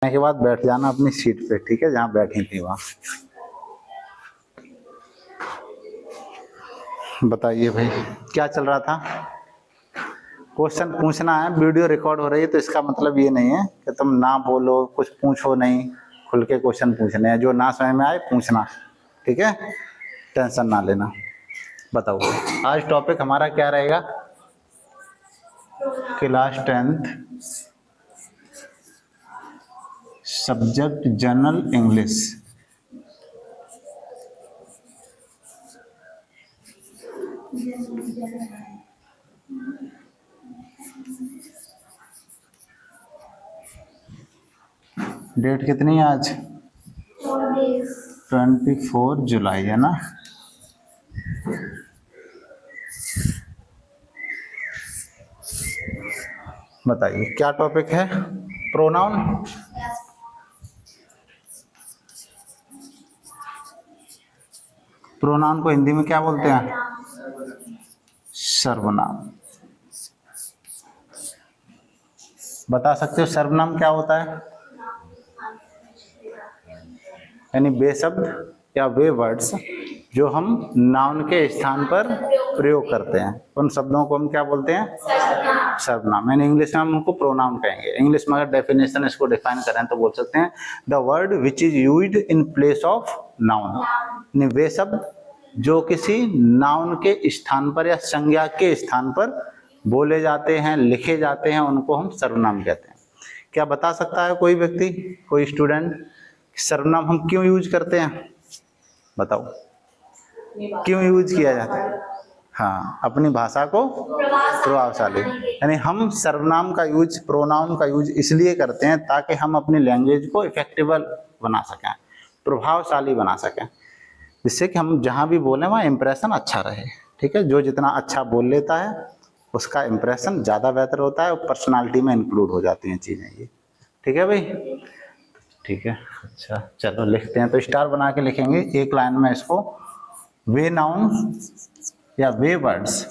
के बाद बैठ जाना अपनी सीट पे, ठीक है, जहाँ बैठी थी वहाँ। बताइए भाई क्या चल रहा था। क्वेश्चन पूछना है, वीडियो रिकॉर्ड हो रही है तो इसका मतलब ये नहीं है कि तुम ना बोलो, कुछ पूछो नहीं। खुल के क्वेश्चन पूछने हैं, जो ना समझ में आए पूछना, ठीक है, टेंशन ना लेना। बताओ आज टॉपिक हमारा क्या रहेगा। Class 10th subject general English. Date कितनी है आज? 24 जुलाई है ना। बताइए क्या टॉपिक है। प्रोनाउन। प्रोनाउन को हिंदी में क्या बोलते हैं? सर्वनाम। बता सकते हो सर्वनाम क्या होता है? यानी वे शब्द या वे वर्ड्स जो हम नाउन के स्थान पर प्रयोग करते हैं, उन शब्दों को हम क्या बोलते हैं? सर्वनाम। यानी इंग्लिश में हम उनको प्रोनाउन कहेंगे। इंग्लिश में अगर डेफिनेशन इसको डिफाइन करें तो बोल सकते हैं the word which is used in place of noun. यानी वे शब्द जो किसी नाउन के स्थान पर या संज्ञा के स्थान पर बोले जाते हैं, लिखे जाते हैं, उनको हम सर्वनाम कहते हैं। क्या बता सकता है कोई व्यक्ति, कोई स्टूडेंट, सर्वनाम हम क्यों यूज करते हैं? बताओ क्यों यूज किया जाता है? हाँ, अपनी भाषा को प्रभावशाली। यानी हम सर्वनाम का यूज, प्रोनाउन का यूज इसलिए करते हैं ताकि हम अपनी लैंग्वेज को इफेक्टिबल बना सकें, प्रभावशाली बना सकें, जिससे कि हम जहाँ भी बोलें वहाँ इम्प्रेशन अच्छा रहे। ठीक है, जो जितना अच्छा बोल लेता है उसका इम्प्रेशन ज़्यादा बेहतर होता है और पर्सनालिटी में इंक्लूड हो जाती हैं चीज़ें ये। ठीक है भाई, ठीक है। अच्छा चलो लिखते हैं, तो स्टार बना के लिखेंगे एक लाइन में इसको। वे नाउन या वे वर्ड्स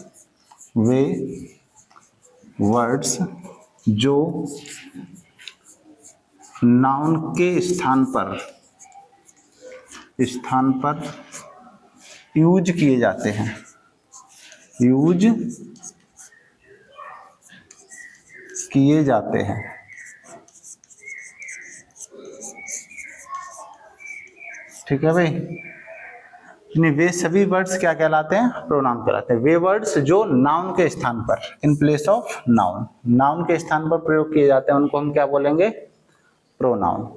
जो नाउन के स्थान पर यूज किए जाते हैं, यूज किए जाते हैं। ठीक है भाई, नहीं वे सभी वर्ड्स क्या कहलाते हैं? प्रोनाउन कहलाते हैं। वे वर्ड्स जो नाउन के स्थान पर, in place of noun, noun के स्थान पर प्रयोग किए जाते हैं, उनको हम क्या बोलेंगे? प्रोनाउन।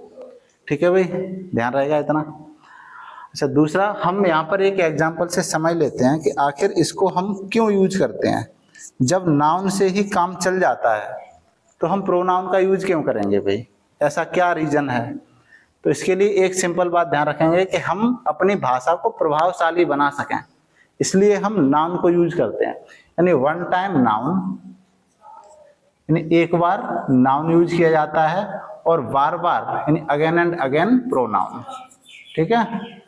ठीक है भाई, ध्यान रहेगा इतना। अच्छा दूसरा, हम यहाँ पर एक एग्जांपल से समझ लेते हैं कि आखिर इसको हम क्यों यूज करते हैं। जब नाउन से ही काम चल जाता है तो हम प्रोनाउन का यूज क्यों करेंगे भाई? ऐसा क्या रीजन है? तो इसके लिए एक सिंपल बात ध्यान रखेंगे कि हम अपनी भाषा को प्रभावशाली बना सकें, इसलिए हम नाउन को यूज करते हैं। यानी वन टाइम नाउन, यानी एक बार नाउन यूज किया जाता है, और बार बार यानी अगेन एंड अगेन प्रोनाउन। ठीक है,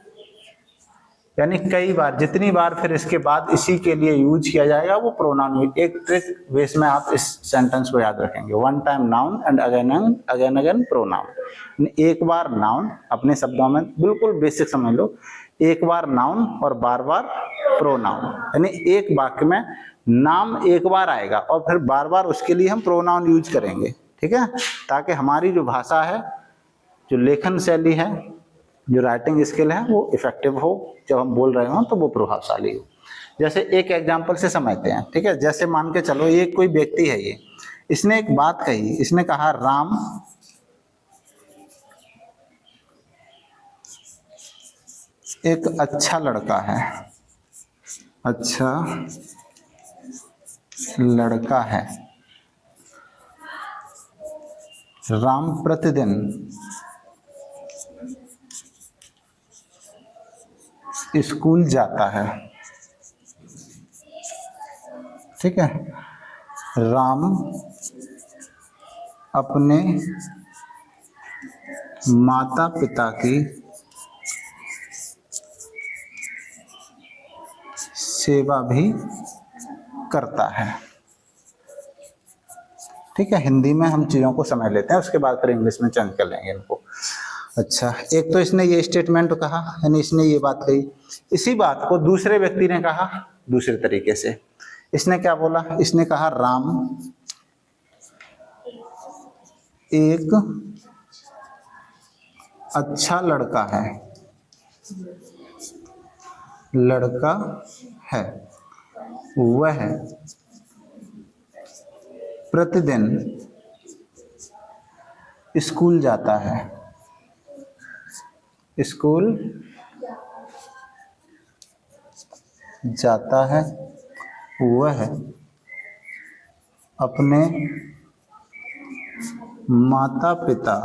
यानी कई बार, जितनी बार फिर इसके बाद इसी के लिए यूज किया जाएगा वो प्रोनाउन। एक ट्रिक बेस में आप इस सेंटेंस को याद रखेंगे, one time noun and again again pronoun. एक बार नाउन, अपने शब्दों में बिल्कुल बेसिक समझ लो, एक बार नाउन और बार बार प्रोनाउन। यानी एक वाक्य में नाम एक बार आएगा और फिर बार बार उसके लिए हम प्रोनाउन यूज करेंगे। ठीक है, ताकि हमारी जो भाषा है, जो लेखन शैली है, जो राइटिंग स्किल है वो इफेक्टिव हो, जब हम बोल रहे हो तो वो प्रभावशाली हो। जैसे एक एग्जांपल से समझते हैं। ठीक है, जैसे मान के चलो ये कोई व्यक्ति है, ये इसने एक बात कही, इसने कहा राम एक अच्छा लड़का है, अच्छा लड़का है। राम प्रतिदिन स्कूल जाता है। ठीक है, राम अपने माता पिता की सेवा भी करता है। ठीक है, हिंदी में हम चीज़ों को समझ लेते हैं, उसके बाद फिर इंग्लिश में चेंज कर लेंगे इनको। अच्छा, एक तो इसने ये स्टेटमेंट कहा, यानी इसने ये बात कही, इसी बात को दूसरे व्यक्ति ने कहा दूसरे तरीके से। इसने क्या बोला, इसने कहा राम एक अच्छा लड़का है, लड़का है, वह प्रतिदिन स्कूल जाता है, स्कूल जाता है, वह अपने माता पिता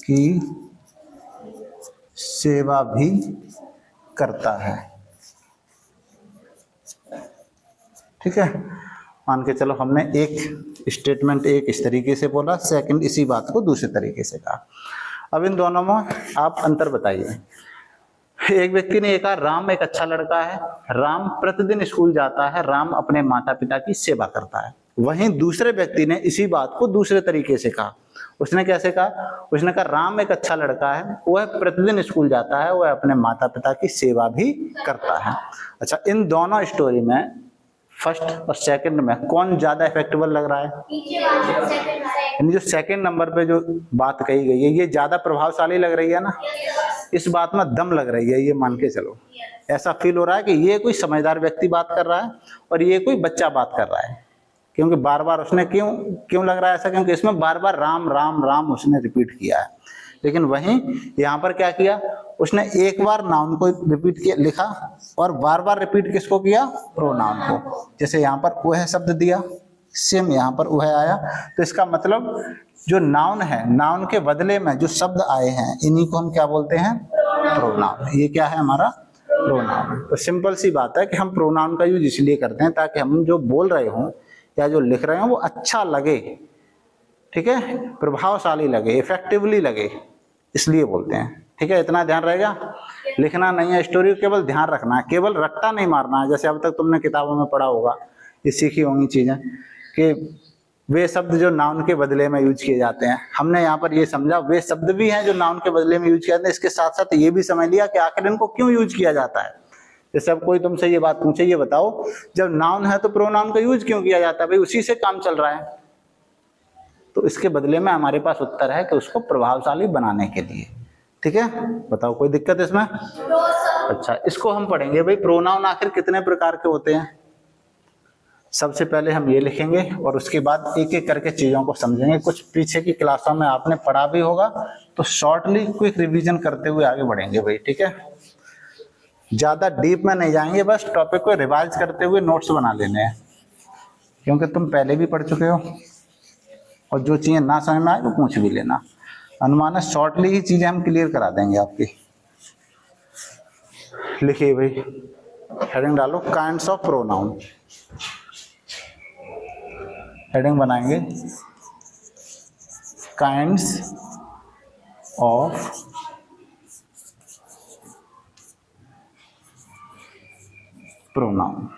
की सेवा भी करता है। ठीक है, मान के चलो हमने एक स्टेटमेंट एक इस तरीके से बोला, सेकंड इसी बात को दूसरे तरीके से कहा। अब इन दोनों में आप अंतर बताइए। एक व्यक्ति ने ये कहा राम एक अच्छा लड़का है, राम प्रतिदिन स्कूल जाता है, राम अपने माता पिता की सेवा करता है। वहीं दूसरे व्यक्ति ने इसी बात को दूसरे तरीके से कहा। उसने कैसे कहा, उसने कहा राम एक अच्छा लड़का है, वह प्रतिदिन स्कूल जाता है, वह अपने माता पिता की सेवा भी करता है। अच्छा, इन दोनों स्टोरी में फर्स्ट और सेकंड में कौन ज्यादा इफेक्टिव लग रहा है? यानी जो सेकंड नंबर पे जो बात कही गई है ये ज्यादा प्रभावशाली लग रही है ना, इस बात में दम लग रही है, ये मान के चलो। ऐसा फील हो रहा है कि ये कोई समझदार व्यक्ति बात कर रहा है और ये कोई बच्चा बात कर रहा है, क्योंकि बार बार उसने क्यों लग रहा है ऐसा, क्योंकि इसमें बार बार राम राम राम उसने रिपीट किया है। लेकिन वहीं यहाँ पर क्या किया, उसने एक बार नाउन को रिपीट किया लिखा और बार बार रिपीट किसको किया, प्रोनाउन को। जैसे यहाँ पर वह शब्द दिया, सेम यहाँ पर वह आया, तो इसका मतलब जो नाउन है, नाउन के बदले में जो शब्द आए हैं इन्हीं को हम क्या बोलते हैं, प्रोनाउन। ये क्या है हमारा, प्रोनाउन। तो सिंपल सी बात है कि हम प्रोनाउन का यूज इसलिए करते हैं ताकि हम जो बोल रहे हों या जो लिख रहे हो वो अच्छा लगे, ठीक है, प्रभावशाली लगे, इफेक्टिवली लगे, इसलिए बोलते हैं। ठीक है, इतना ध्यान रहेगा। लिखना नहीं है स्टोरी, केवल ध्यान रखना है, केवल रट्टा नहीं मारना है। जैसे अब तक तुमने किताबों में पढ़ा होगा, ये सीखी होंगी चीजें कि वे शब्द जो नाउन के बदले में यूज किए जाते हैं, हमने यहाँ पर ये समझा वे शब्द भी हैं जो नाउन के बदले में यूज किए जाते हैं। इसके साथ साथ ये भी समझ लिया कि आखिर इनको क्यों यूज किया जाता है। जैसे अब कोई तुमसे ये बात पूछे, ये बताओ जब नाउन है तो प्रोनाउन का यूज क्यों किया जाता है, भाई उसी से काम चल रहा है। तो इसके बदले में हमारे पास उत्तर है कि उसको प्रभावशाली बनाने के लिए। ठीक है, बताओ कोई दिक्कत इसमें? अच्छा, इसको हम पढ़ेंगे भाई, प्रोनाउन आखिर कितने प्रकार के होते हैं। सबसे पहले हम ये लिखेंगे और उसके बाद एक एक करके चीजों को समझेंगे। कुछ पीछे की क्लासों में आपने पढ़ा भी होगा, तो शॉर्टली क्विक रिवीजन करते हुए आगे बढ़ेंगे भाई। ठीक है, ज्यादा डीप में नहीं जाएंगे, बस टॉपिक को रिवाइज करते हुए नोट्स बना लेने हैं, क्योंकि तुम पहले भी पढ़ चुके हो और जो चीजें ना समझ में आए वो पूछ भी लेना। अनुमान है शॉर्टली ही चीजें हम क्लियर करा देंगे आपकी। लिखिए भाई, हेडिंग डालो काइंड्स ऑफ प्रोनाउन। हेडिंग बनाएंगे काइंड्स ऑफ प्रोनाउन।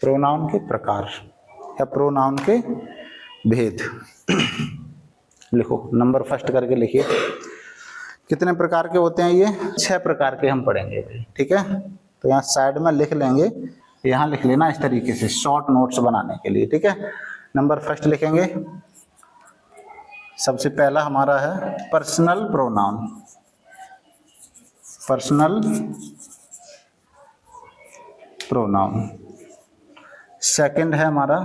प्रोनाउन के प्रकार या प्रोनाउन के भेद। लिखो, नंबर फर्स्ट करके लिखिए। कितने प्रकार के होते हैं ये? 6 प्रकार के हम पढ़ेंगे भाई। ठीक है, तो यहाँ साइड में लिख लेंगे, यहाँ लिख लेना इस तरीके से शॉर्ट नोट्स बनाने के लिए। ठीक है, नंबर फर्स्ट लिखेंगे, सबसे पहला हमारा है personal pronoun. Personal pronoun. Second है हमारा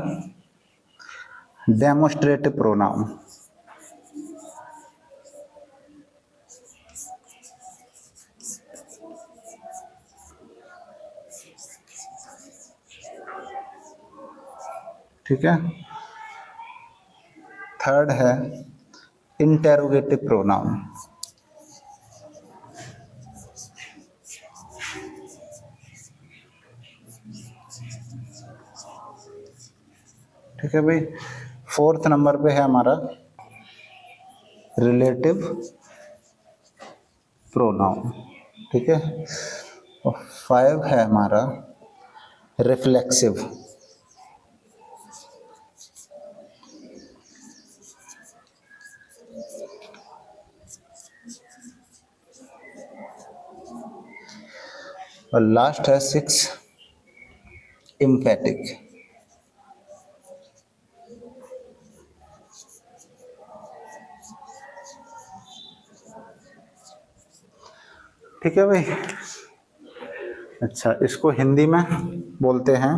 डेमोस्ट्रेटिव प्रोनाउन। ठीक है, थर्ड है इंटेरोगेटिव प्रोनाउन। ठीक है भाई, फोर्थ नंबर पे है हमारा रिलेटिव प्रोनाउन। ठीक है, और 5 है हमारा रिफ्लेक्सिव। और लास्ट है 6 इम्फेटिक। ठीक है भाई। अच्छा, इसको हिंदी में बोलते हैं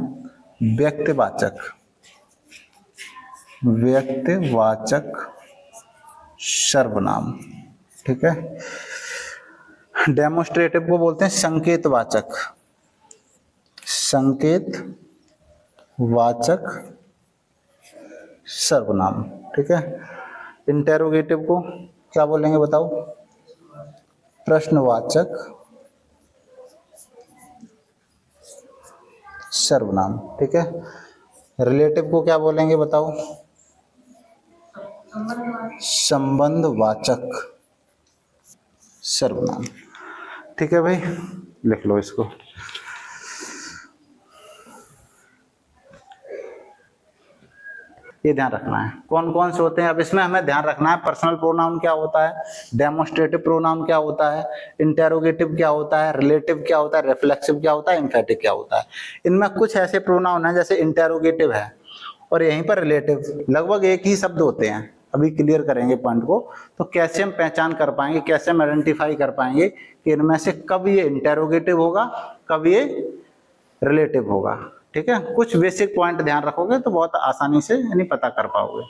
व्यक्तिवाचक। व्यक्तिवाचक सर्वनाम। ठीक है। डेमोस्ट्रेटिव को बोलते हैं संकेतवाचक। संकेतवाचक सर्वनाम। ठीक है। इंटेरोगेटिव को क्या बोलेंगे बताओ? प्रश्नवाचक सर्वनाम। ठीक है। रिलेटिव को क्या बोलेंगे बताओ? संबंधवाचक सर्वनाम। ठीक है भाई, लिख लो इसको। ये ध्यान रखना है कौन कौन से होते हैं। अब इसमें हमें ध्यान रखना है पर्सनल प्रोनाउन क्या होता है, डेमोस्ट्रेटिव प्रोनाउन क्या होता है, इंटेरोगेटिव क्या होता है, रिलेटिव क्या होता है, रिफ्लेक्सिव क्या होता है, एम्फेटिक क्या होता है। इनमें कुछ ऐसे प्रोनाउन हैं जैसे इंटेरोगेटिव है और यहीं पर रिलेटिव लगभग एक ही शब्द होते हैं। अभी क्लियर करेंगे पॉइंट को। तो कैसे हम पहचान कर पाएंगे, कैसे हम आइडेंटिफाई कर पाएंगे कि इनमें से कब ये इंटेरोगेटिव होगा, कब ये रिलेटिव होगा। ठीक है। कुछ बेसिक पॉइंट ध्यान रखोगे तो बहुत आसानी से यानी पता कर पाओगे।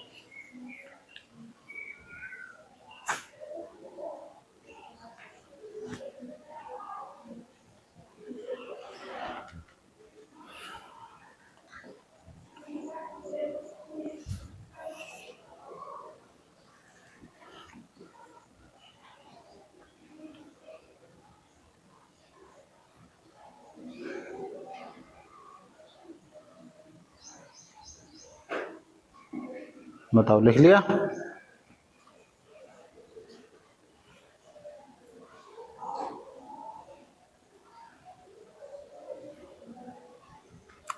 बताओ, लिख लिया?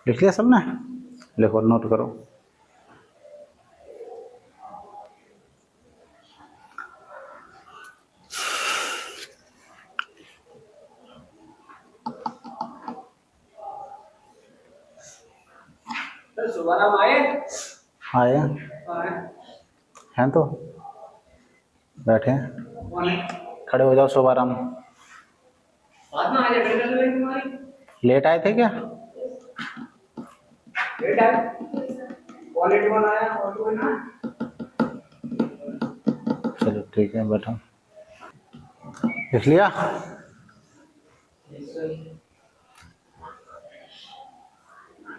लिख लिया सबने? लिखो, नोट करो। आए हैं तो बैठे हैं। खड़े हो जाओ शुभाराम। लेट आए थे क्या? लेट आए। क्वालिटी बनाया और कोई ना। चलो ठीक है, बैठो। लिख लिया?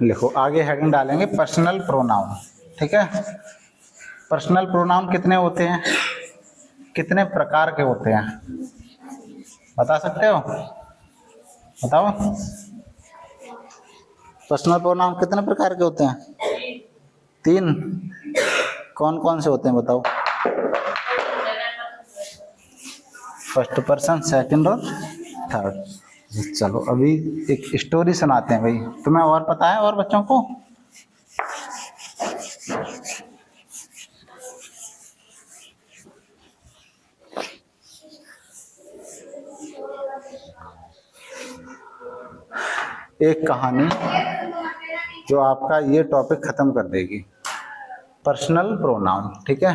लिखो। आगे हेडिंग डालेंगे पर्सनल प्रोनाउन। ठीक है। पर्सनल प्रोनाउन कितने होते हैं, कितने प्रकार के होते हैं, बता सकते हो? बताओ। पर्सनल प्रोनाउन कितने प्रकार के होते हैं? 3। कौन कौन से होते हैं बताओ? फर्स्ट पर्सन, सेकंड और थर्ड। चलो अभी एक स्टोरी सुनाते हैं भाई। तुम्हें और पता है और बच्चों को? एक कहानी जो आपका ये टॉपिक खत्म कर देगी, पर्सनल प्रोनाउन। ठीक है।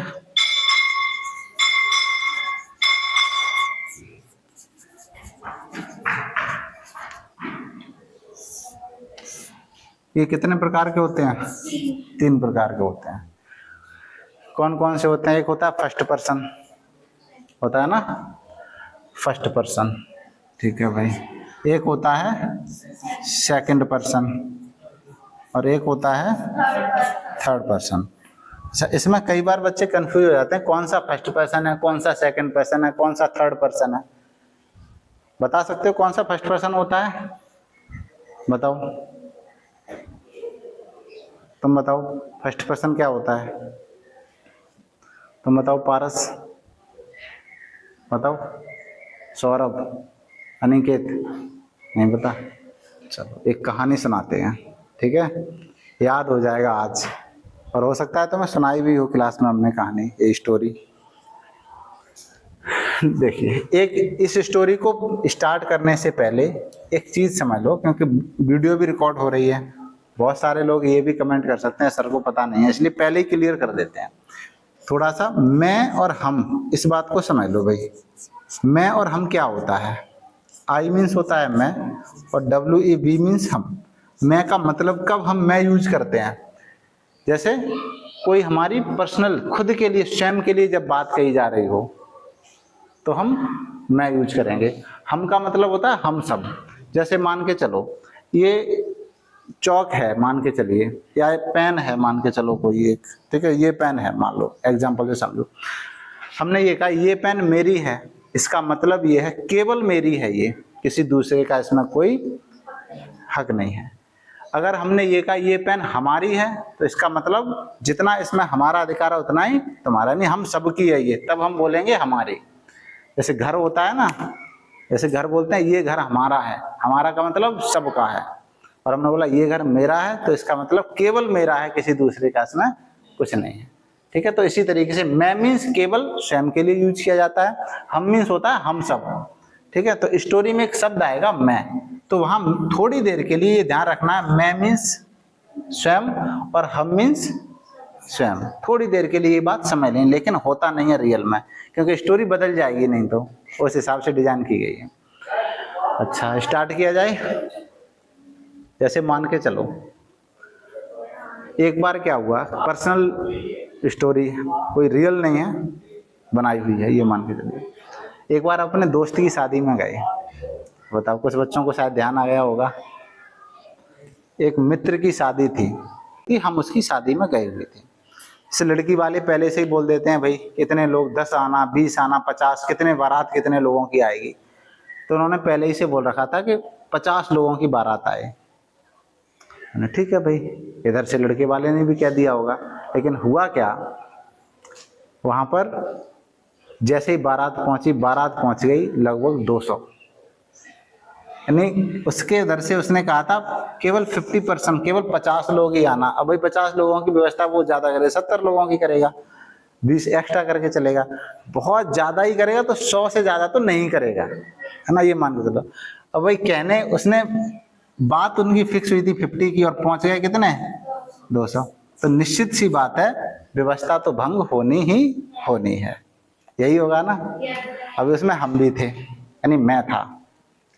ये कितने प्रकार के होते हैं? 3 प्रकार के होते हैं। कौन कौन से होते हैं? एक होता है फर्स्ट पर्सन, होता है ना, फर्स्ट पर्सन। ठीक है भाई। एक होता है सेकंड पर्सन और एक होता है थर्ड पर्सन। अच्छा, इसमें कई बार बच्चे कंफ्यूज हो जाते हैं कौन सा फर्स्ट पर्सन है, कौन सा सेकंड पर्सन है, कौन सा थर्ड पर्सन है। बता सकते हो कौन सा फर्स्ट पर्सन होता है? बताओ, तुम बताओ फर्स्ट पर्सन क्या होता है? तुम बताओ पारस, बताओ। सौरभ, अनिकेत, नहीं पता? चलो एक कहानी सुनाते हैं, ठीक है, याद हो जाएगा आज, और हो सकता है तो मैं सुनाई भी हो क्लास में हमने कहानी, ये स्टोरी। देखिए, एक इस स्टोरी को स्टार्ट करने से पहले एक चीज समझ लो, क्योंकि वीडियो भी रिकॉर्ड हो रही है, बहुत सारे लोग ये भी कमेंट कर सकते हैं सर को पता नहीं है, इसलिए पहले ही क्लियर कर देते हैं। थोड़ा सा मैं और हम, इस बात को समझ लो भाई। मैं और हम क्या होता है? आई मीन्स होता है मैं, और WEB मीन्स हम। मैं का मतलब कब हम मैं यूज करते हैं? जैसे कोई हमारी पर्सनल खुद के लिए, स्वयं के लिए जब बात कही जा रही हो तो हम मैं यूज करेंगे। हम का मतलब होता है हम सब। जैसे मान के चलो ये चौक है, मान के चलिए, या पेन है, मान के चलो कोई एक, ठीक है, ये पेन है, मान लो एग्जांपल से समझो। हमने ये कहा ये पेन मेरी है, इसका मतलब ये है केवल मेरी है, ये किसी दूसरे का इसमें कोई हक नहीं है। अगर हमने ये कहा ये पेन हमारी है, तो इसका मतलब जितना इसमें हमारा अधिकार है उतना ही तुम्हारा, नहीं हम सबकी है ये, तब हम बोलेंगे हमारी। जैसे घर होता है ना, जैसे घर बोलते हैं ये घर हमारा है, हमारा का मतलब सबका है, और हमने बोला ये घर मेरा है, तो इसका मतलब केवल मेरा है, किसी दूसरे का इसमें कुछ नहीं है, ठीक है। तो इसी तरीके से मैं मीन्स केवल स्वयं के लिए यूज किया जाता है, हम मीन्स होता है हम सब, ठीक है। तो स्टोरी में एक शब्द आएगा मैं, तो वहां थोड़ी देर के लिए ये ध्यान रखना है, मैं मीन्स स्वयं और हम मीन्स स्वयं। थोड़ी देर के लिए ये बात समझ लें, लेकिन होता नहीं है रियल में, क्योंकि स्टोरी बदल जाएगी नहीं, तो उस हिसाब से डिजाइन की गई है। अच्छा, स्टार्ट किया जाए। जैसे मान के चलो एक बार क्या हुआ, पर्सनल स्टोरी, कोई रियल नहीं है, बनाई हुई है, ये मान के चलिए। एक बार अपने दोस्त की शादी में गए, बताओ, कुछ बच्चों को शायद ध्यान आ गया होगा। एक मित्र की शादी थी कि हम उसकी शादी में गए हुए थे। इस लड़की वाले पहले से ही बोल देते हैं भाई इतने लोग, 10 आना, 20 आना, 50, कितने बारात कितने लोगों की आएगी। तो उन्होंने पहले ही से बोल रखा था कि 50 लोगों की बारात आए। ठीक है भाई, इधर से लड़के वाले ने भी कह दिया होगा। लेकिन हुआ क्या, वहां पर जैसे ही बारात पहुंच गई लगभग 200, यानी उसके इधर से उसने कहा था केवल 50%, केवल 50 लोग ही आना। अब भाई 50 लोगों की व्यवस्था वो ज्यादा करे, 70 लोगों की करेगा, 20 एक्स्ट्रा करके चलेगा, बहुत ज्यादा ही करेगा तो 100 से ज्यादा तो नहीं करेगा, है ना, ये मान के चलो। अब भाई कहने, उसने बात उनकी फिक्स हुई थी 50 की, और पहुंच गए कितने, 200। तो निश्चित सी बात है व्यवस्था तो भंग होनी ही होनी है, यही होगा ना। अब उसमें हम भी थे, यानी मैं था,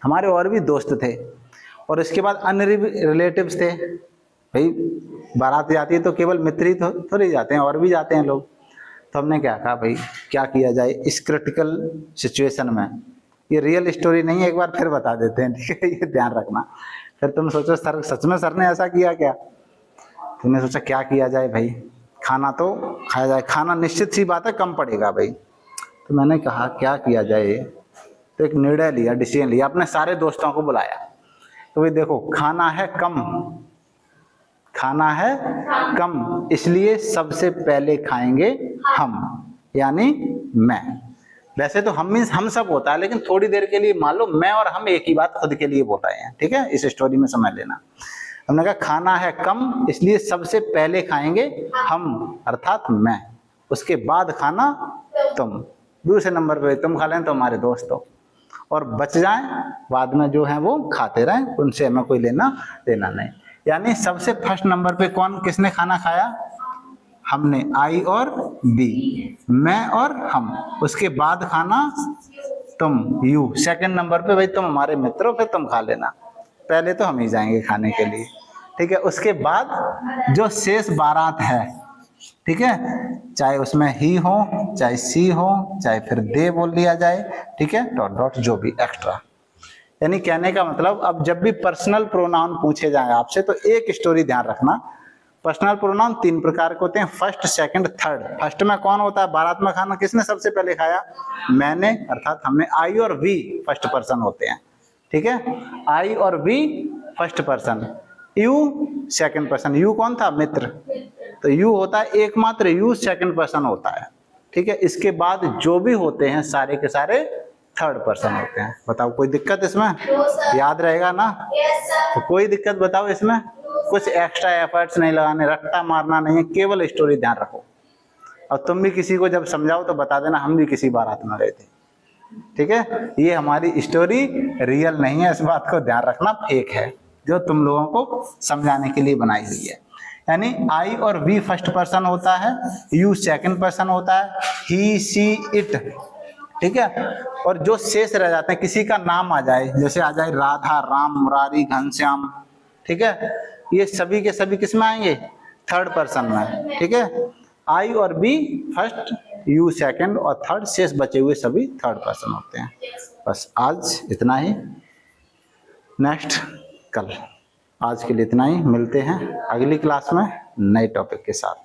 हमारे और भी दोस्त थे, और इसके बाद अन्य रिलेटिव्स थे। भाई बारात जाती है तो केवल मित्र ही थोड़ी जाते हैं, और भी जाते हैं लोग। तो हमने क्या कहा, भाई क्या किया जाए इस क्रिटिकल सिचुएशन में। ये रियल स्टोरी नहीं है, एक बार फिर बता देते हैं, ठीक है, ये ध्यान रखना। फिर तुम सोचो सर सच में सर ने ऐसा किया क्या। तुमने सोचा क्या किया जाए भाई, खाना तो खाया जाए, खाना निश्चित सी बात है कम पड़ेगा भाई। तो मैंने कहा क्या किया जाए, तो एक निर्णय लिया, डिसीजन लिया, अपने सारे दोस्तों को बुलाया। तो भाई देखो खाना है कम, खाना है कम, इसलिए सबसे पहले खाएंगे हम, यानी मैं। वैसे तो हम मीन्स हम सब होता है, लेकिन थोड़ी देर के लिए मान लो मैं और हम एक ही बात खुद के लिए बोल रहे हैं, ठीक है, इस स्टोरी में समझ लेना। हमने कहा खाना है कम, इसलिए सबसे पहले खाएंगे हम, अर्थात मैं, उसके बाद खाना तुम, दूसरे नंबर पे तुम खा लें तो हमारे दोस्त हो, और बच जाएं बाद में जो है वो खाते रहें, उनसे हमें कोई लेना देना नहीं। यानी सबसे फर्स्ट नंबर पे कौन, किसने खाना खाया, हमने, आई और बी, मैं और हम, उसके बाद खाना तुम, यू, सेकंड नंबर पे भाई तुम हमारे मित्र हो, फिर तुम खा लेना, पहले तो हम ही जाएंगे खाने के लिए, ठीक है। उसके बाद जो शेष बारात है, ठीक है, चाहे उसमें ही हो, चाहे सी हो, चाहे फिर दे बोल दिया जाए, ठीक है, डॉट डॉट जो भी एक्स्ट्रा। यानी कहने का मतलब, अब जब भी पर्सनल प्रोनाउन पूछे जाए आपसे तो एक स्टोरी ध्यान रखना, पर्सनल प्रोनाउन 3 प्रकार के होते हैं, फर्स्ट, सेकंड, थर्ड। फर्स्ट में कौन होता है, बारात में खाना किसने सबसे पहले खाया, मैंने, अर्थात हमने। आई और वी फर्स्ट पर्सन होते हैं, ठीक है, आई और we first person, you second person. You कौन था, मित्र, तो यू होता है एकमात्र, यू सेकंड पर्सन होता है, ठीक है। इसके बाद जो भी होते हैं सारे के सारे थर्ड पर्सन होते हैं। बताओ कोई दिक्कत इसमें? याद रहेगा ना? तो कोई दिक्कत बताओ इसमें? कुछ एक्स्ट्रा एफर्ट्स नहीं लगाने, रट्टा मारना नहीं है, केवल स्टोरी ध्यान रखो। और तुम भी किसी को जब समझाओ तो बता देना हम भी किसी बारात में गए थे, ठीक है? ये हमारी स्टोरी रियल नहीं है, इस बात को ध्यान रखना, फेक है, जो तुम लोगों को समझाने के लिए बनाई हुई है। यानी आई और वी फर्स्ट पर्सन होता है, यू सेकंड पर्सन होता है, ही सी इट, ठीक है? और जो शेष रह जाते हैं, किसी का नाम आ जाए, जैसे आ जाए राधा, राम, मुरारी, घनश्याम, ठीक है? ये सभी के सभी किस में आएंगे? थर्ड पर्सन में, ठीक है? आई और बी फर्स्ट, यू सेकंड और थर्ड, शेष बचे हुए सभी थर्ड पर्सन होते हैं। बस आज इतना ही, नेक्स्ट कल। आज के लिए इतना ही, मिलते हैं अगली क्लास में नए टॉपिक के साथ।